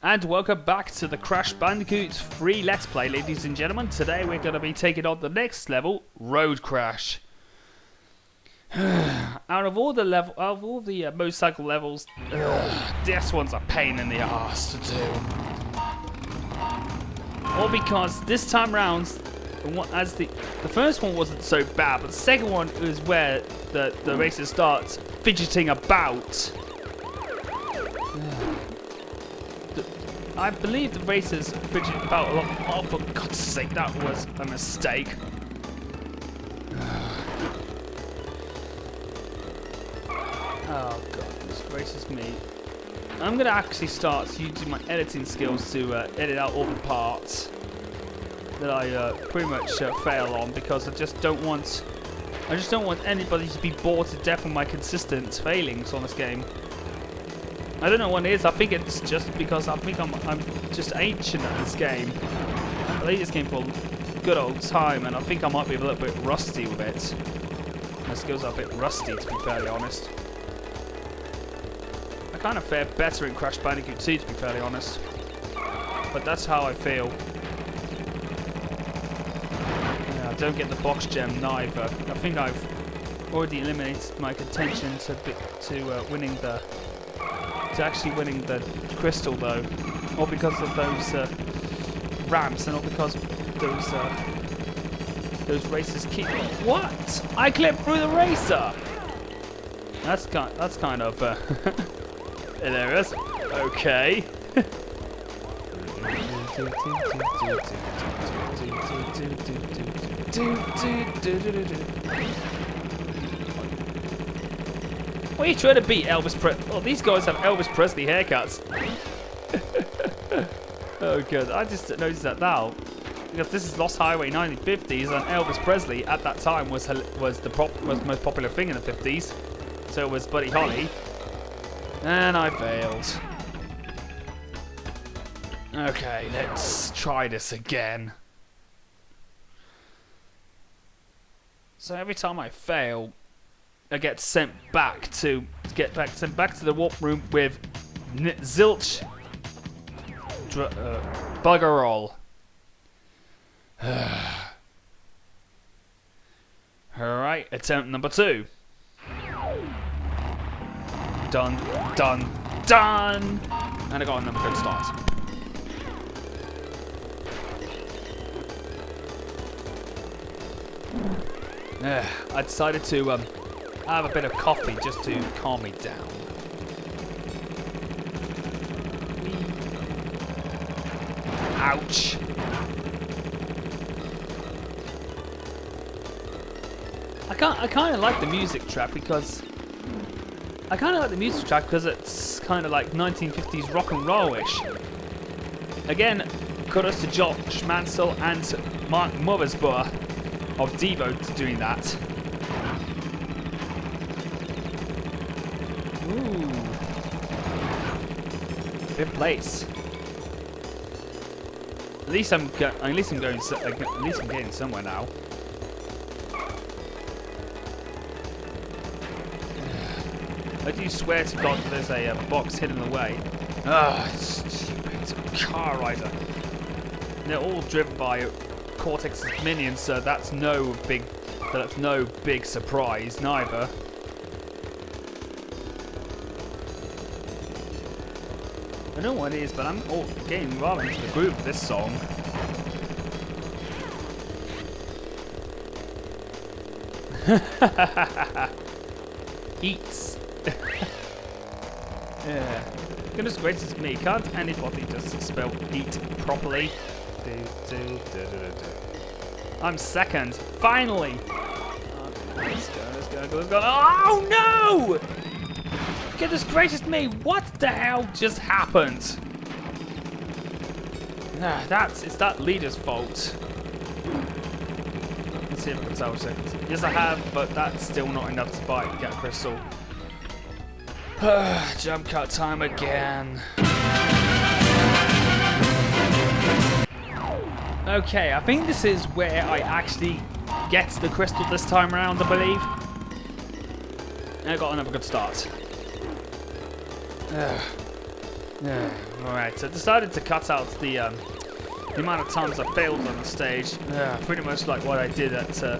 And welcome back to the Crash Bandicoot free Let's Play, ladies and gentlemen. Today we're going to be taking on the next level, Road Crash. Out of all the motorcycle levels, this one's a pain in the ass to do. All because this time round, as the first one wasn't so bad, but the second one is where the racer starts fidgeting about. I believe the racers fidget about a lot. Oh, for God's sake, that was a mistake. Oh God, this gracious me. I'm gonna actually start using my editing skills to edit out all the parts that I pretty much fail on, because I just don't want anybody to be bored to death with my consistent failings on this game. I don't know what it is. I think it's just because I think I'm just ancient at this game. I played this game for a good old time, and I think I might be a little bit rusty with it. My skills are a bit rusty, to be fairly honest. I kind of fare better in Crash Bandicoot 2, to be fairly honest. But that's how I feel. Yeah, I don't get the box gem neither. I think I've already eliminated my contention to winning the. To actually winning the crystal, though, all because of those ramps, and all because those racers keep. What? I clipped through the racer. That's kind of hilarious. Okay. What are you trying to beat, Elvis Presley? Oh, these guys have Elvis Presley haircuts. Oh, good. I just noticed that now. Because this is Lost Highway 1950s, and Elvis Presley at that time was the most popular thing in the 50s. So was Buddy Holly. And I failed. Okay, let's try this again. So every time I fail, I get sent back to the warp room with zilch bugger all. Alright, attempt number 2. Done, done, done! And I got another good start. I decided to have a bit of coffee just to calm me down. Ouch! I kind of like the music track because it's kind of like 1950s rock and roll-ish. Again, kudos to Josh Mansell and Mark Mothersbaugh of Devo to doing that. Ooh. 5th place. At least I'm getting somewhere now. I do swear to God that there's a box hidden away. Ah, stupid car rider. They're all driven by Cortex's minions, so that's no big surprise neither. I don't know what it is, but I'm getting rather into the groove of this song. Eats. Yeah. Goodness gracious me, can't anybody just spell eat properly? I'm second. Finally! Let's go. Oh no! Goodness gracious me, what the hell just happened? It's that leader's fault. Let's see if I can tell second. Yes, I have, but that's still not enough to get a crystal. Jump cut time again. Okay, I think this is where I actually get the crystal this time around, I believe. And I got another good start. Alright, so I decided to cut out the amount of times I failed on the stage. Pretty much like what I did at the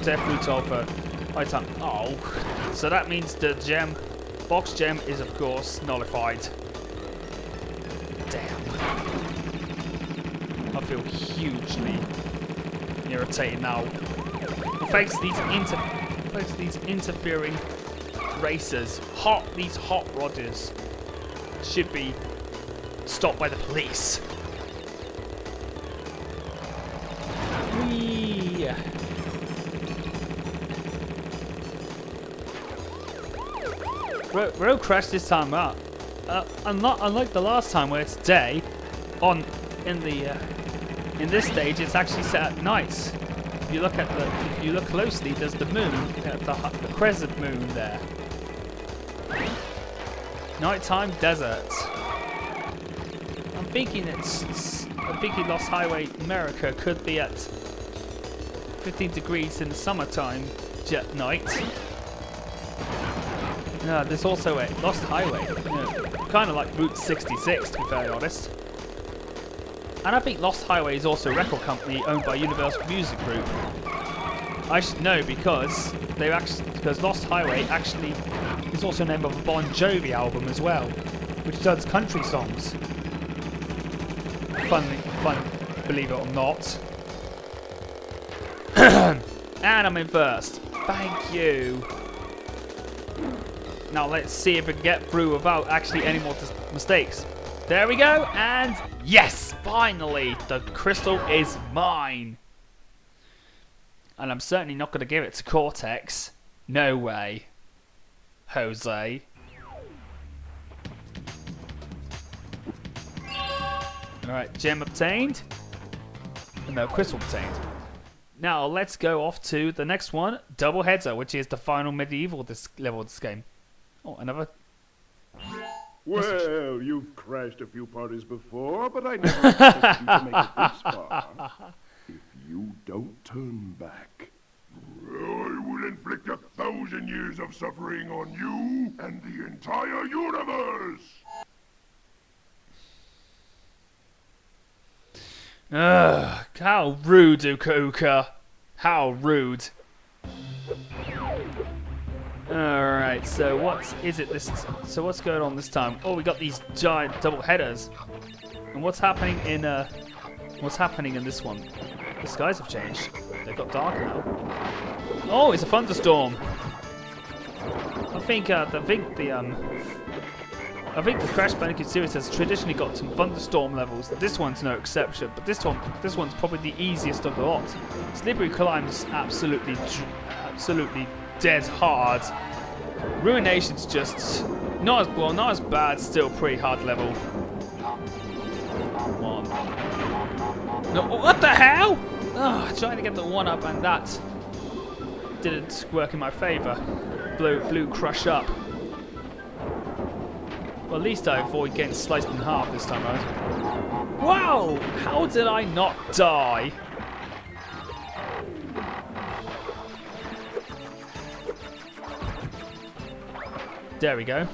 death route of Item. Oh, so that means the box gem is of course nullified. Damn. I feel hugely irritated now. Thanks to these interfering racers, these hot rodders should be stopped by the police. Whee! Road crash this time up. Unlike the last time where it's day, in this stage it's actually set at night. If you look closely, there's the moon, the crescent moon there. Nighttime desert. I'm thinking Lost Highway America could be at 15 degrees in the summertime jet night. No, there's also a Lost Highway, kind of like Route 66 to be very honest. And I think Lost Highway is also a record company owned by Universal Music Group. I should know because Lost Highway actually is also the name of a Bon Jovi album as well, which does country songs. Fun, believe it or not. And I'm in first. Thank you. Now let's see if we can get through without actually any more mistakes. There we go, and yes, finally, the crystal is mine. And I'm certainly not going to give it to Cortex. No way. Jose. Alright, gem obtained. No, crystal obtained. Now let's go off to the next one, Double Header, which is the final medieval level of this game. Oh, another... Well, you've crashed a few parties before, but I never expected you to make it this far. If you don't turn back, I will inflict 1,000 years of suffering on you and the entire universe! Ugh, how rude, Uka Uka. How rude. Alright, so what's going on this time? Oh, we got these giant double headers. And what's happening in this one? The skies have changed. They've got darker now. Oh, it's a thunderstorm. I think the Crash Bandicoot series has traditionally got some thunderstorm levels. This one's no exception, but this one's probably the easiest of the lot. Slippery climbs absolutely dead hard. Ruination's just not as bad, still pretty hard level. One. No, what the hell? Oh, trying to get the one up and that didn't work in my favour. Blew Crush up. Well, at least I avoid getting sliced in half this time around. Wow! How did I not die? There we go.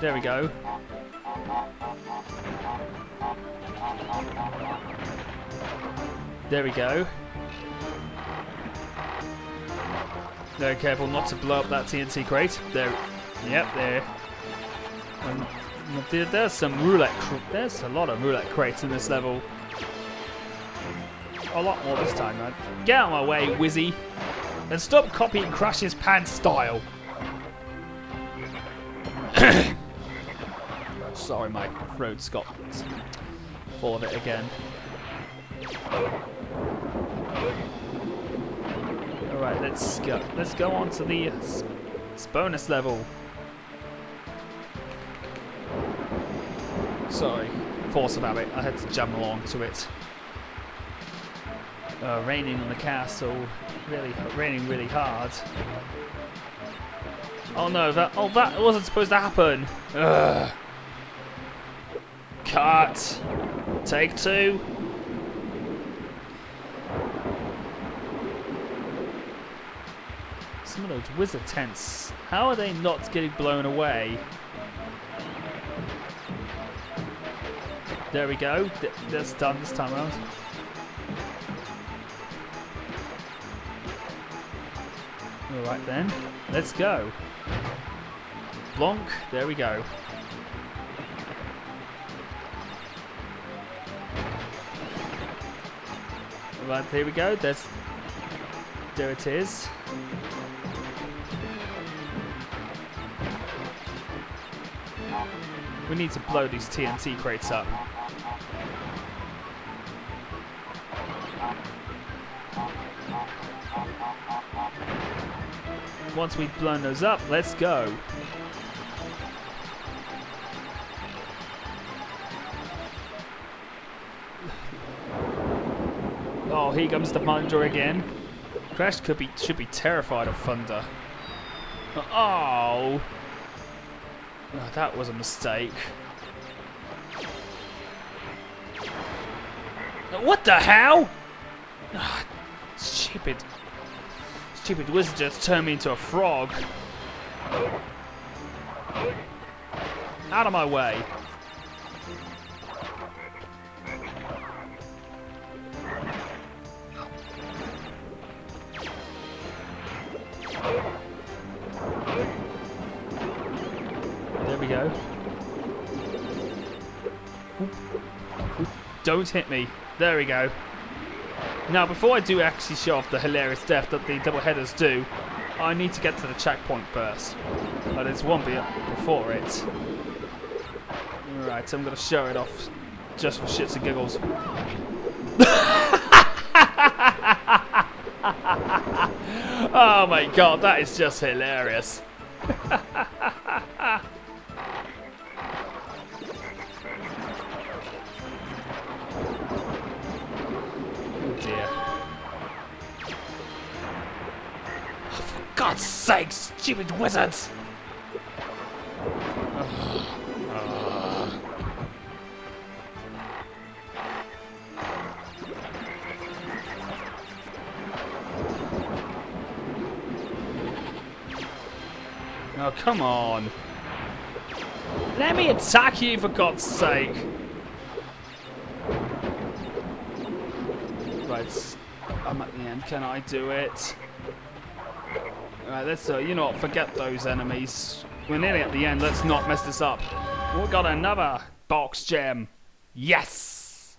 There we go. There we go. Very careful not to blow up that TNT crate. There. Yep, there. There's some roulette. There's a lot of roulette crates in this level. A lot more this time, man. Get out of my way, Wizzy. And stop copying Crash's pants style. Sorry, my throat's got full of it again. Alright, let's go. Let's go on to the bonus level. Sorry, force of habit. I had to jump along to it. Raining on the castle, raining really hard. Oh no, that wasn't supposed to happen. Ugh. Cut. Take two. some of those wizard tents. How are they not getting blown away? There we go. That's done this time around. Alright then. Let's go. Blonk. There we go. Right, here we go. There it is. We need to blow these TNT crates up. Once we've blown those up, let's go. Oh, here comes the plunger again. Crash should be terrified of thunder. Oh, that was a mistake. What the hell? Oh, stupid wizard just turned me into a frog. Out of my way. There we go. Oop. Don't hit me. There we go. Now, before I do actually show off the hilarious death that the double headers do, I need to get to the checkpoint first. But there's one bit before it. Alright, so I'm going to show it off just for shits and giggles. Oh my god, that is just hilarious. God's sake, stupid wizards! Oh, come on. Let me attack you, for God's sake. Right, I'm at the end. Can I do it? Alright, let's, you know what, forget those enemies. We're nearly at the end, let's not mess this up. We got another box gem. Yes!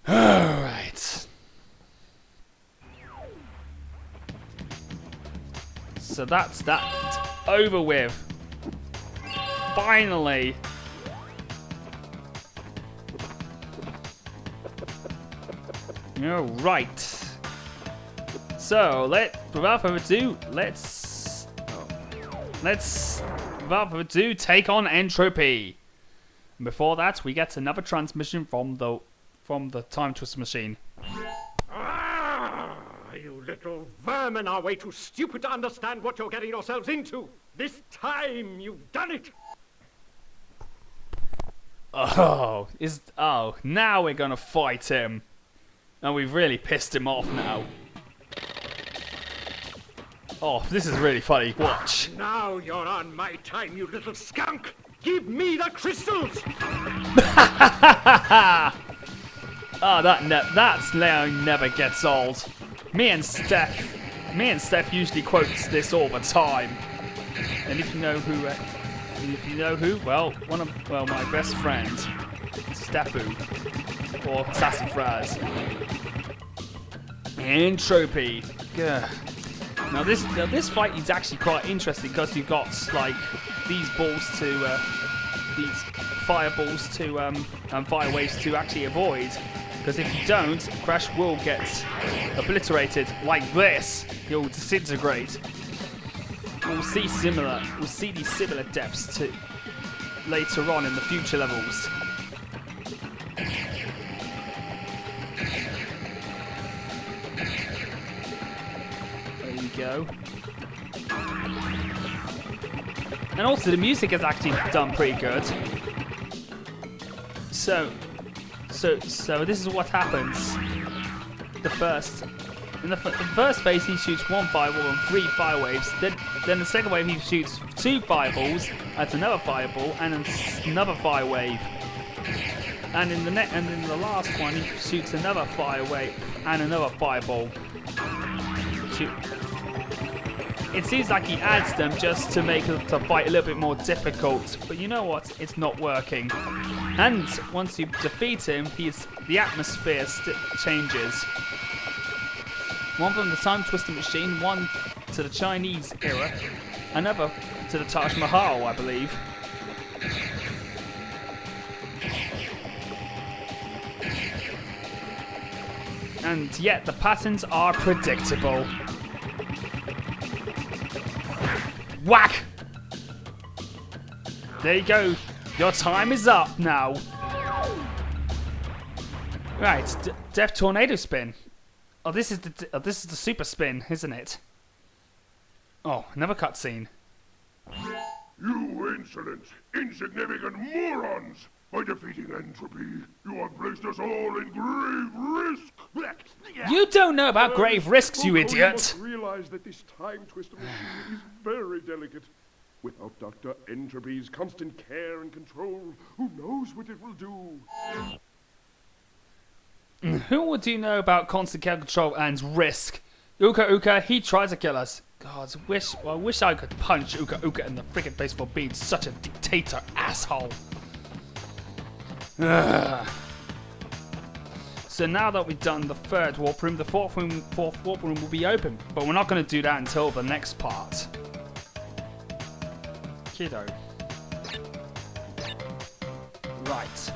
Alright. So that's that over with. Finally. Alright. So, without further ado, without further ado, take on Entropy. And before that, we get another transmission from the Time Twister machine. Ah, you little vermin are way too stupid to understand what you're getting yourselves into. This time, you've done it. Oh, now we're gonna fight him. And we've really pissed him off now. Oh, this is really funny. Watch. Now you're on my time, you little skunk. Give me the crystals. Oh, that line never gets old. Me and Steph usually quotes this all the time. And if you know who, well, my best friend, Stephu, or Sassafras. N.Tropy. Now this fight is actually quite interesting because you've got like these balls to, these fireballs to, and fire waves to actually avoid. Because if you don't, Crash will get obliterated like this. He'll disintegrate. We'll see these similar depths to later on in the future levels. Go. And also the music is actually done pretty good. So this is what happens the In the first phase, he shoots 1 fireball and 3 fire waves. Then the second wave, he shoots 2 fireballs at another fireball and another fire wave. And in the last one, he shoots another fire wave and another fireball. It seems like he adds them just to make the fight a little bit more difficult, but you know what? It's not working. And once you defeat him, the atmosphere changes. One from the time twisting machine, one to the Chinese era, another to the Taj Mahal, I believe. And yet the patterns are predictable. Whack! There you go. Your time is up now. Right, Death Tornado Spin. Oh, this is the super spin, isn't it? Oh, another cutscene. You insolent, insignificant morons! By defeating Entropy, you have placed us all in grave risk. You don't know about grave risks, you idiot! You must realize that this time twister machine is very delicate. Without Dr. Entropy's constant care and control, who knows what it will do? Who would you know about constant care control and risk? Uka Uka, he tried to kill us. God, I wish I could punch Uka Uka in the freaking face for being such a dictator asshole. Ugh. So now that we've done the third warp room, the fourth warp room will be open. But we're not going to do that until the next part. Kiddo. Right.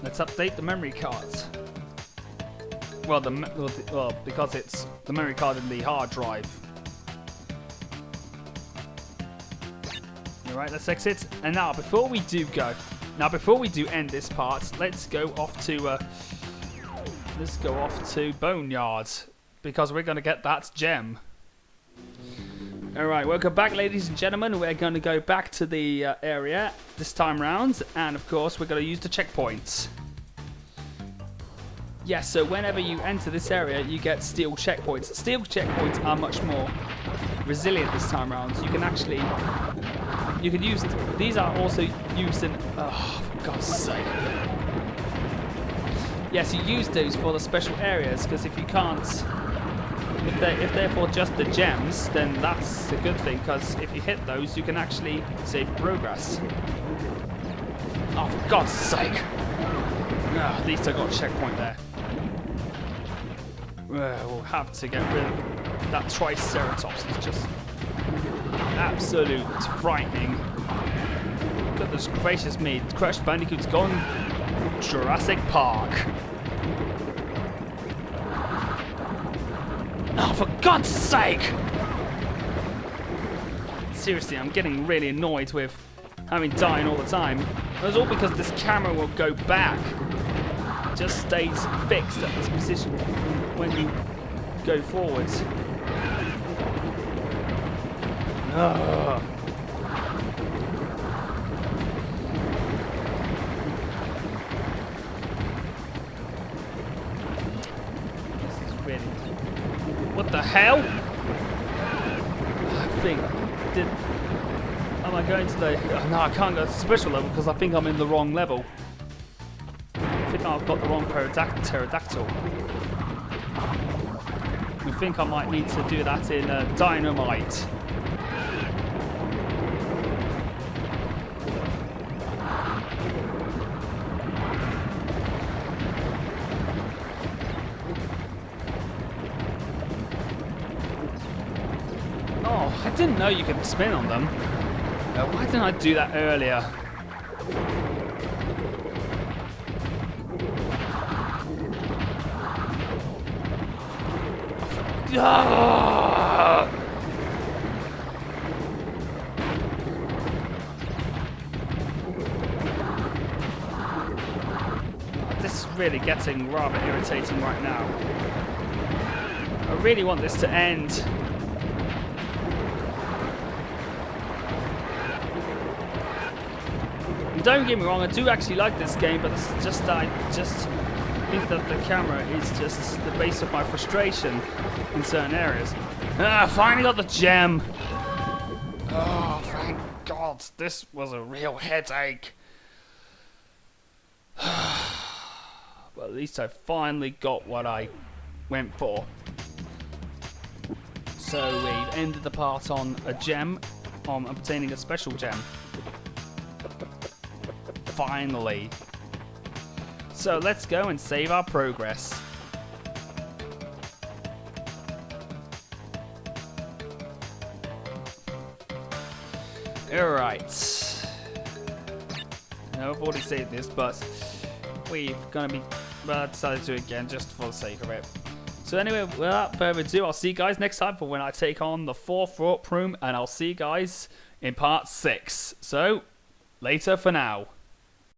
Let's update the memory cards. Well, because it's the memory card in the hard drive. Alright, let's exit. And now, before we do end this part, let's go off to Boneyards, because we're gonna get that gem. Alright, welcome back, ladies and gentlemen. We're gonna go back to the area this time round, and of course, we're gonna use the checkpoints. Yes, so whenever you enter this area, you get steel checkpoints. Steel checkpoints are much more resilient this time around. You can actually, these are also used in, oh, for God's sake. Yes, you use those for the special areas, because if you can't, if they're for just the gems, then that's a good thing, because if you hit those, you can actually save progress. Oh, for God's sake. At least I got a checkpoint there. We'll have to get rid of that Triceratops. It's just absolute frightening. Goodness gracious me, Crash Bandicoot's gone Jurassic Park. Oh, for God's sake! Seriously, I'm getting really annoyed with having dying all the time. It's all because this camera will go back. It just stays fixed at this position when you go forwards. Ugh. This is really... What the hell? I think... Am I going to the... Oh, no, I can't go to the special level because I think I'm in the wrong level. I think I've got the wrong pterodactyl. I think I might need to do that in Dynamite. Oh, I didn't know you could spin on them. Why didn't I do that earlier? Ah! This is really getting rather irritating right now. I really want this to end. And don't get me wrong, I do actually like this game, but it's just is that the camera is just the base of my frustration in certain areas. Ah, finally got the gem! Oh, thank God, this was a real headache. But at least I finally got what I went for. So we've ended the part on a gem, on obtaining a special gem. Finally. So let's go and save our progress. Alright. Now I've already saved this, but we're gonna be, well, I decided to do it again just for the sake of it. So anyway, without further ado, I'll see you guys next time for when I take on the 4th warp room, and I'll see you guys in part 6. So, later for now.